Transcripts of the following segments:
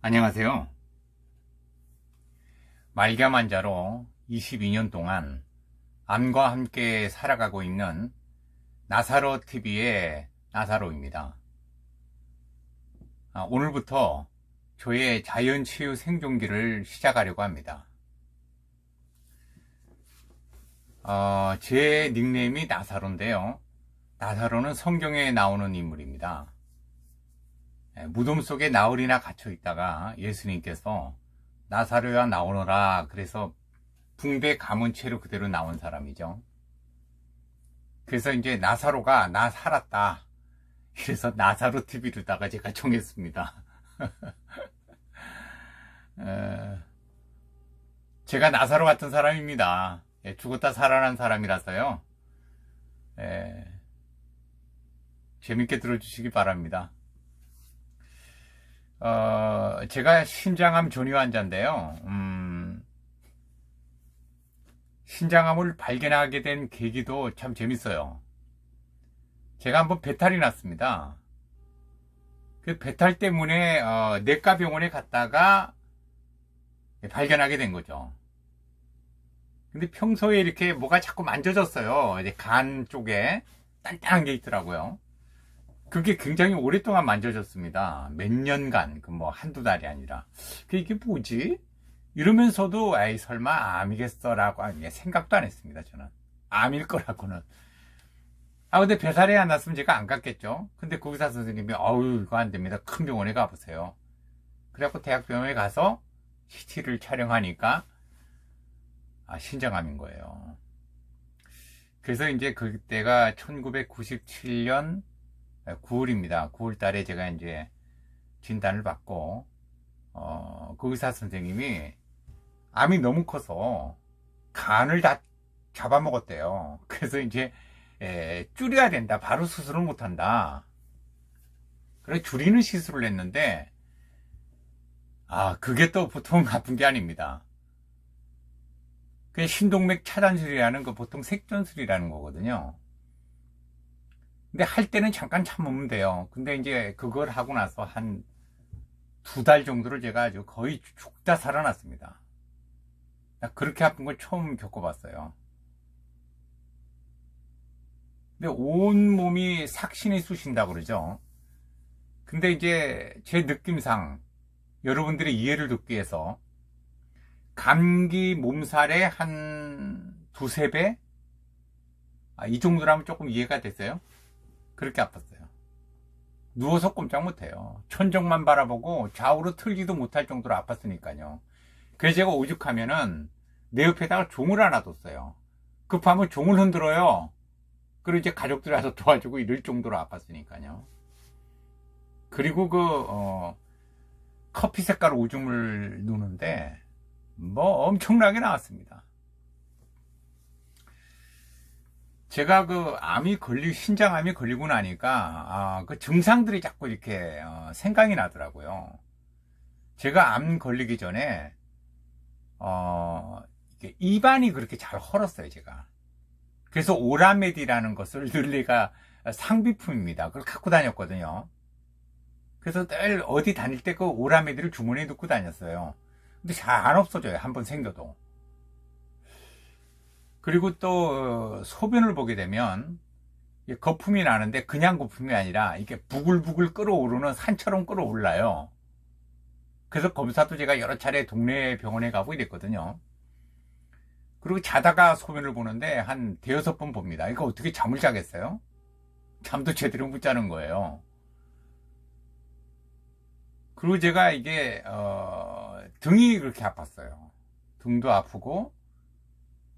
안녕하세요. 말기암환자로 22년 동안 암과 함께 살아가고 있는 나사로TV의 나사로입니다. 오늘부터 저의 자연치유 생존기를 시작하려고 합니다. 제 닉네임이 나사로인데요. 나사로는 성경에 나오는 인물입니다. 무덤 속에 나흘이나 갇혀 있다가 예수님께서 나사로야 나오너라 그래서 붕대 감은 채로 그대로 나온 사람이죠. 그래서 이제 나사로가 나 살았다. 그래서 나사로 TV로다가 제가 정했습니다. 제가 나사로 같은 사람입니다. 죽었다 살아난 사람이라서요. 재밌게 들어주시기 바랍니다. 제가 신장암 전이 환자인데요. 신장암을 발견하게 된 계기도 참 재밌어요. 제가 한번 배탈이 났습니다. 그 배탈 때문에 내과병원에 갔다가 발견하게 된 거죠. 근데 평소에 이렇게 뭐가 자꾸 만져졌어요. 이제 간 쪽에 단단한 게 있더라고요. 그게 굉장히 오랫동안 만져졌습니다. 몇 년간, 한두 달이 아니라. 이게 뭐지? 이러면서도, 에이, 설마 암이겠어라고 생각도 안 했습니다, 저는. 암일 거라고는. 근데 배탈이 안 났으면 제가 안 갔겠죠? 근데 그 의사 선생님이, 이거 안 됩니다. 큰 병원에 가보세요. 그래갖고 대학병원에 가서 CT를 촬영하니까, 신장암인 거예요. 그래서 이제 그때가 1997년 9월입니다. 9월 달에 제가 이제 진단을 받고, 그 의사 선생님이 암이 너무 커서 간을 다 잡아먹었대요. 그래서 이제, 줄여야 된다. 바로 수술을 못 한다. 그래서 줄이는 시술을 했는데, 그게 또 보통 아픈 게 아닙니다. 그게 신동맥 차단술이라는 거 보통 색전술이라는 거거든요. 근데 할 때는 잠깐 참으면 돼요. 근데 이제 그걸 하고 나서 한 2달 정도를 제가 아주 거의 죽다 살아났습니다. 그렇게 아픈 걸 처음 겪어봤어요. 근데 온 몸이 삭신이 쑤신다고 그러죠. 근데 이제 제 느낌상 여러분들의 이해를 돕기 위해서 감기 몸살의 한 2~3배? 이 정도라면 조금 이해가 됐어요. 그렇게 아팠어요. 누워서 꼼짝 못해요. 천정만 바라보고 좌우로 틀지도 못할 정도로 아팠으니까요. 그래서 제가 오죽하면은 내 옆에다가 종을 하나 뒀어요. 급하면 종을 흔들어요. 그리고 이제 가족들이 와서 도와주고 이럴 정도로 아팠으니까요. 그리고 커피 색깔 오줌을 누는데 엄청나게 나왔습니다. 제가 신장암이 걸리고 나니까, 그 증상들이 자꾸 이렇게, 생각이 나더라고요. 제가 암 걸리기 전에, 입안이 그렇게 잘 헐었어요, 제가. 그래서 오라메디라는 것을 늘 내가 상비품입니다. 그걸 갖고 다녔거든요. 그래서 늘 어디 다닐 때 그 오라메디를 주머니에 넣고 다녔어요. 근데 잘 안 없어져요, 한번 생겨도. 그리고 또 소변을 보게 되면 거품이 나는데 그냥 거품이 아니라 이게 부글부글 끓어오르는 산처럼 끓어올라요. 그래서 검사도 제가 여러 차례 동네 병원에 가고 이랬거든요. 그리고 자다가 소변을 보는데 한 5~6번 봅니다. 이거 어떻게 잠을 자겠어요? 잠도 제대로 못 자는 거예요. 그리고 제가 이게 등이 그렇게 아팠어요. 등도 아프고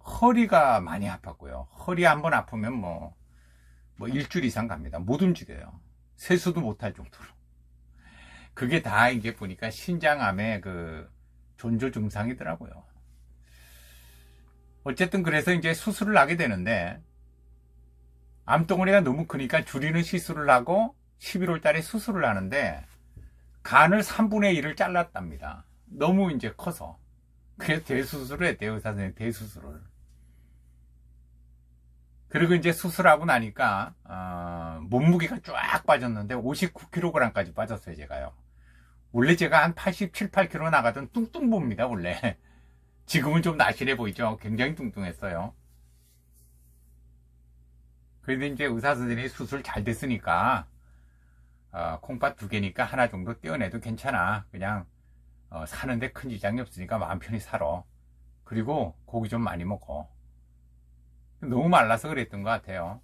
허리가 많이 아팠고요. 허리 한번 아프면 일주일 이상 갑니다. 못 움직여요. 세수도 못할 정도로. 그게 다 이게 보니까 신장암의 그 전조 증상이더라고요. 어쨌든 그래서 이제 수술을 하게 되는데, 암덩어리가 너무 크니까 줄이는 시술을 하고 11월 달에 수술을 하는데, 간을 3분의 1을 잘랐답니다. 너무 이제 커서. 그래서 대수술을 했대요, 의사 선생님. 대수술을. 그리고 이제 수술하고 나니까 몸무게가 쫙 빠졌는데 59kg까지 빠졌어요, 제가요. 원래 제가 한 87, 8kg 나가던 뚱뚱보입니다, 원래. 지금은 좀 날씬해 보이죠? 굉장히 뚱뚱했어요. 그런데 이제 의사 선생님이 수술 잘 됐으니까, 콩팥 2개니까 하나 정도 떼어내도 괜찮아. 그냥, 사는데 큰 지장이 없으니까 마음 편히 살아. 그리고 고기 좀 많이 먹어. 너무 말라서 그랬던 것 같아요.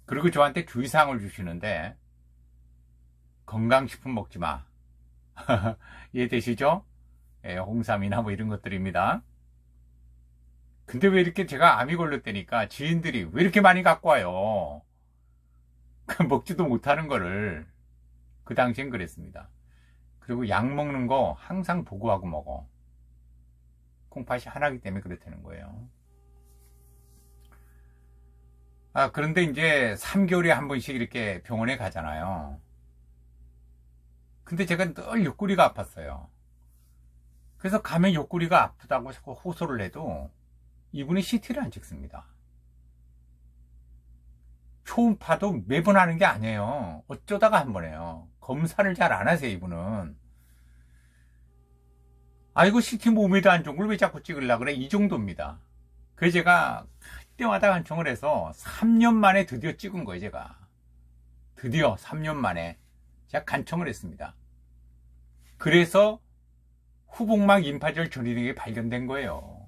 그리고 저한테 주의사항을 주시는데, 건강식품 먹지 마. 이해되시죠? 예, 홍삼이나 뭐 이런 것들입니다. 근데 왜 이렇게 제가 암이 걸렸다니까 지인들이 왜 이렇게 많이 갖고 와요? 먹지도 못하는 거를. 그 당시엔 그랬습니다. 그리고 약 먹는 거 항상 보고하고 먹어. 콩팥이 하나기 때문에 그렇다는 거예요. 그런데 이제 3개월에 한 번씩 이렇게 병원에 가잖아요. 근데 제가 늘 옆구리가 아팠어요. 그래서 가면 옆구리가 아프다고 자꾸 호소를 해도 이분이 CT를 안 찍습니다. 초음파도 매번 하는 게 아니에요. 어쩌다가 한 번 해요. 검사를 잘 안 하세요, 이분은. 이거 CT 몸에도 안 좋은 걸 왜 자꾸 찍으려고 그래? 이 정도입니다. 그래서 제가 그때마다 간청을 해서 3년 만에 드디어 찍은 거예요, 제가. 드디어 3년 만에 제가 간청을 했습니다. 그래서 후복막 임파절 전이등이 발견된 거예요.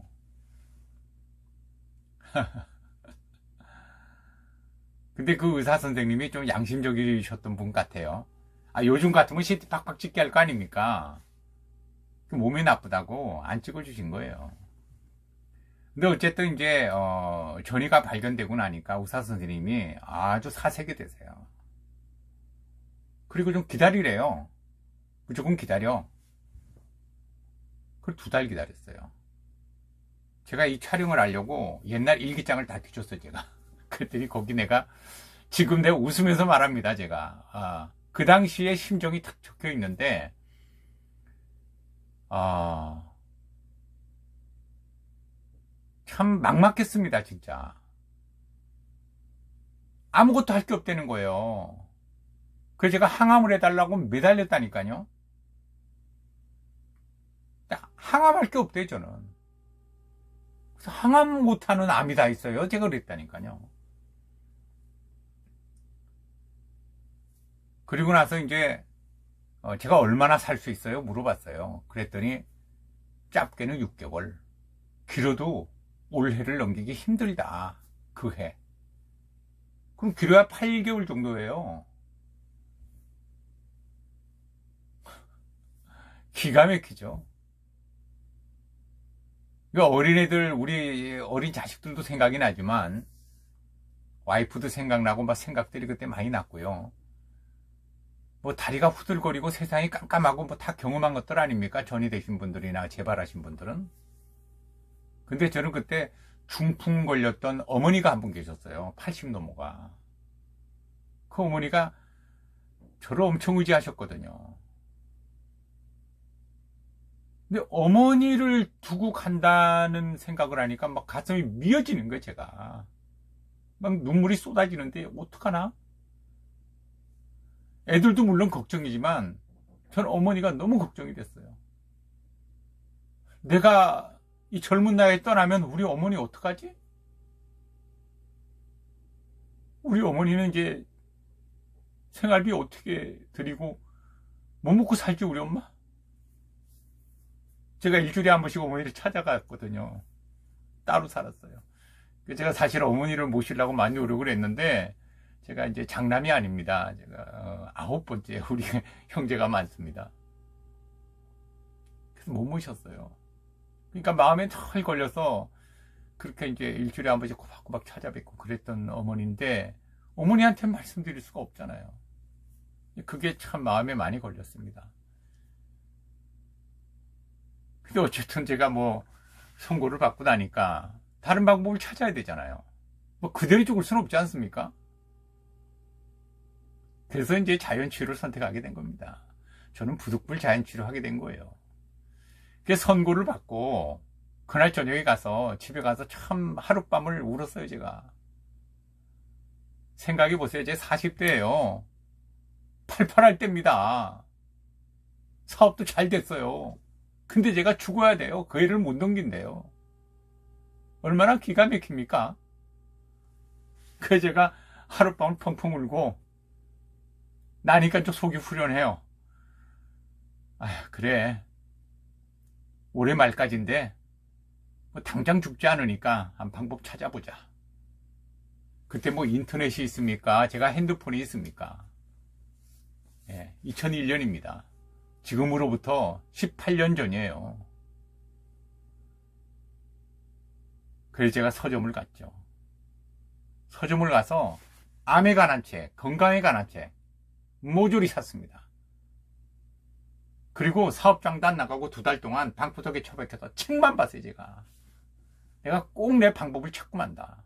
근데 그 의사 선생님이 좀 양심적이셨던 분 같아요. 요즘 같으면 CT 팍팍 찍게 할 거 아닙니까? 몸이 나쁘다고 안 찍어주신 거예요. 근데 어쨌든 이제 전이가 발견되고 나니까 의사 선생님이 아주 사색이 되세요. 그리고 좀 기다리래요. 무조건 기다려. 그걸 2달 기다렸어요. 제가 이 촬영을 하려고 옛날 일기장을 다 뒤졌어요, 제가. 그랬더니 거기 내가 지금 내가 웃으면서 말합니다, 제가. 그 당시에 심정이 탁 적혀 있는데 참 막막했습니다, 진짜. 아무것도 할 게 없다는 거예요. 그래서 제가 항암을 해달라고 매달렸다니까요. 항암할 게 없대요, 저는. 그래서 항암 못하는 암이 다 있어요. 제가 그랬다니까요. 그리고 나서 이제 제가 얼마나 살 수 있어요? 물어봤어요. 그랬더니 짧게는 6개월, 길어도 올해를 넘기기 힘들다. 그 해. 그럼 길어야 8개월 정도예요. 기가 막히죠. 어린애들, 우리 어린 자식들도 생각이 나지만 와이프도 생각나고 막 생각들이 그때 많이 났고요. 뭐 다리가 후들거리고 세상이 깜깜하고 뭐 다 경험한 것들 아닙니까? 전이 되신 분들이나 재발하신 분들은. 근데 저는 그때 중풍 걸렸던 어머니가 한 분 계셨어요. 80 넘어가. 그 어머니가 저를 엄청 의지하셨거든요. 근데 어머니를 두고 간다는 생각을 하니까 막 가슴이 미어지는 거예요, 제가. 막 눈물이 쏟아지는데 어떡하나? 애들도 물론 걱정이지만 전 어머니가 너무 걱정이 됐어요. 내가 이 젊은 나이에 떠나면 우리 어머니 어떡하지? 우리 어머니는 이제 생활비 어떻게 드리고 뭐 먹고 살지, 우리 엄마? 제가 일주일에 한 번씩 어머니를 찾아갔거든요. 따로 살았어요. 제가 사실 어머니를 모시려고 많이 노력을 했는데 제가 이제 장남이 아닙니다. 제가 9번째 우리 형제가 많습니다. 그래서 못 모셨어요. 그러니까 마음에 털 걸려서 그렇게 이제 일주일에 한 번씩 꼬박꼬박 찾아뵙고 그랬던 어머니인데 어머니한테 말씀드릴 수가 없잖아요. 그게 참 마음에 많이 걸렸습니다. 근데 어쨌든 제가 뭐 선고를 받고 나니까 다른 방법을 찾아야 되잖아요. 뭐 그대로 죽을 수는 없지 않습니까? 그래서 이제 자연치유를 선택하게 된 겁니다. 저는 부득불 자연치유를 하게 된 거예요. 그래서 선고를 받고 그날 저녁에 가서 집에 가서 참 하룻밤을 울었어요, 제가. 생각해 보세요. 제 40대예요. 팔팔할 때입니다. 사업도 잘 됐어요. 근데 제가 죽어야 돼요. 그 애를 못 넘긴대요. 얼마나 기가 막힙니까? 그래서 제가 하룻밤을 펑펑 울고 나니까 좀 속이 후련해요. 아, 그래. 올해 말까지인데 뭐 당장 죽지 않으니까 한 방법 찾아보자. 그때 뭐 인터넷이 있습니까? 제가 핸드폰이 있습니까? 예, 2001년입니다. 지금으로부터 18년 전이에요. 그래서 제가 서점을 갔죠. 서점을 가서 암에 관한 책, 건강에 관한 책 모조리 샀습니다. 그리고 사업장도 안 나가고 2달 동안 방구석에 처박혀서 책만 봤어요. 내가 꼭 내 방법을 찾고 만다.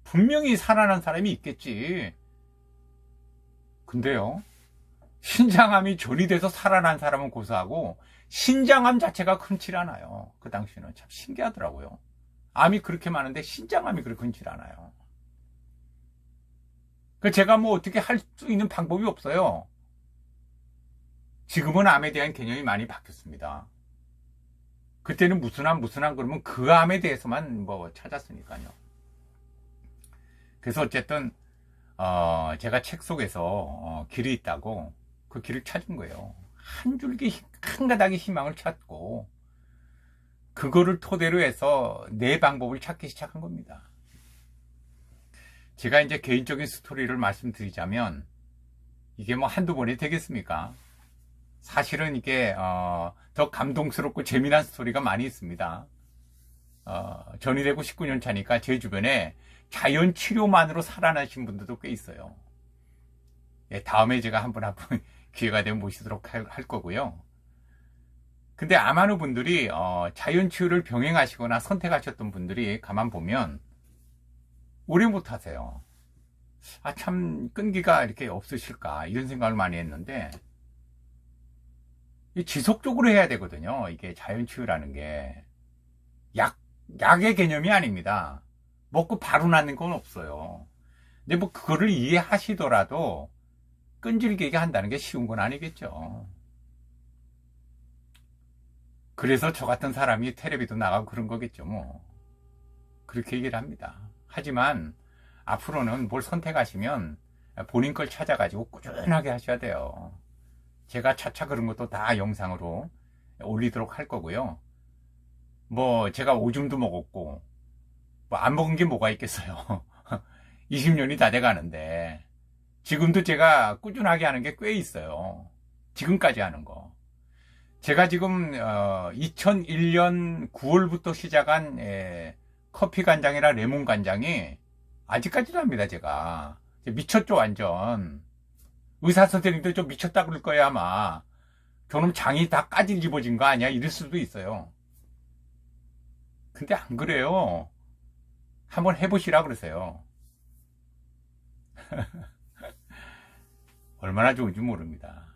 분명히 살아난 사람이 있겠지. 근데요, 신장암이 조리돼서 살아난 사람은 고사하고 신장암 자체가 흔치 않아요. 그 당시는 참 신기하더라고요. 암이 그렇게 많은데 신장암이 그렇게 흔치 않아요. 제가 뭐 어떻게 할 수 있는 방법이 없어요. 지금은 암에 대한 개념이 많이 바뀌었습니다. 그때는 무슨 암 그러면 그 암에 대해서만 뭐 찾았으니까요. 그래서 어쨌든 제가 책 속에서 길이 있다고 그 길을 찾은 거예요. 한 줄기 한 가닥의 희망을 찾고 그거를 토대로 해서 내 방법을 찾기 시작한 겁니다. 제가 이제 개인적인 스토리를 말씀드리자면 이게 뭐 한두 번이 되겠습니까? 사실은 이게 더 감동스럽고 재미난 스토리가 많이 있습니다. 전이되고 19년 차니까 제 주변에 자연 치료만으로 살아나신 분들도 꽤 있어요. 예, 다음에 제가 한번 기회가 되면 모시도록 할 거고요. 근데 아마는 분들이 자연 치유를 병행하시거나 선택하셨던 분들이 가만 보면 오래 못 하세요. 아, 참 끈기가 이렇게 없으실까 이런 생각을 많이 했는데 지속적으로 해야 되거든요. 이게 자연 치유라는 게 약의 개념이 아닙니다. 먹고 바로 낫는 건 없어요. 근데 뭐 그거를 이해하시더라도 끈질기게 한다는 게 쉬운 건 아니겠죠. 그래서 저 같은 사람이 텔레비도 나가고 그런 거겠죠. 뭐 그렇게 얘기를 합니다. 하지만 앞으로는 뭘 선택하시면 본인 걸 찾아가지고 꾸준하게 하셔야 돼요. 제가 차차 그런 것도 다 영상으로 올리도록 할 거고요. 뭐 제가 오줌도 먹었고 뭐 안 먹은 게 뭐가 있겠어요. 20년이 다 돼가는데 지금도 제가 꾸준하게 하는 게 꽤 있어요. 지금까지 하는 거. 제가 지금 2001년 9월부터 시작한 커피 간장이나 레몬 간장이 아직까지도 합니다. 제가 미쳤죠 완전. 의사 선생님도 좀 미쳤다 그럴 거예요 아마. 저놈 장이 다 까질집어진 거 아니야 이럴 수도 있어요. 근데 안 그래요. 한번 해보시라 그러세요. 얼마나 좋은지 모릅니다.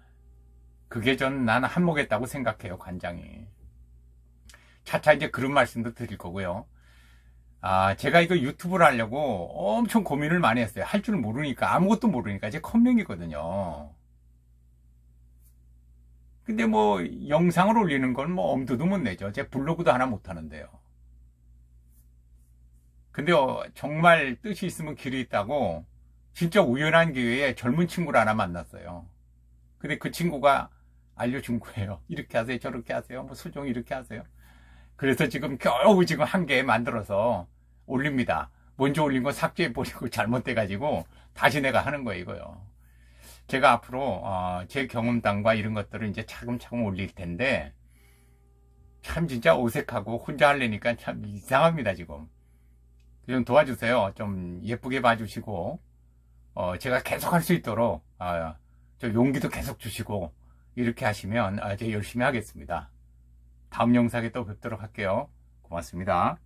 그게 난 한몫했다고 생각해요. 간장이. 차차 이제 그런 말씀도 드릴 거고요. 제가 이거 유튜브를 하려고 엄청 고민을 많이 했어요. 할 줄 모르니까, 아무것도 모르니까. 제 컴맹이거든요. 근데 뭐 영상을 올리는 건 뭐 엄두도 못 내죠. 제 블로그도 하나 못 하는데요. 근데 정말 뜻이 있으면 길이 있다고 진짜 우연한 기회에 젊은 친구를 하나 만났어요. 근데 그 친구가 알려준 거예요. 이렇게 하세요, 저렇게 하세요, 뭐 수종 이렇게 하세요. 그래서 지금 겨우 지금 한 개 만들어서 올립니다. 먼저 올린 거 삭제해버리고 잘못돼가지고 다시 내가 하는 거예요, 이거요. 제가 앞으로 제 경험담과 이런 것들을 이제 차근차근 올릴 텐데 참 진짜 어색하고 혼자 하려니까 참 이상합니다, 지금. 좀 도와주세요. 좀 예쁘게 봐주시고 제가 계속 할 수 있도록 저 용기도 계속 주시고 이렇게 하시면 제가 열심히 하겠습니다. 다음 영상에 또 뵙도록 할게요. 고맙습니다.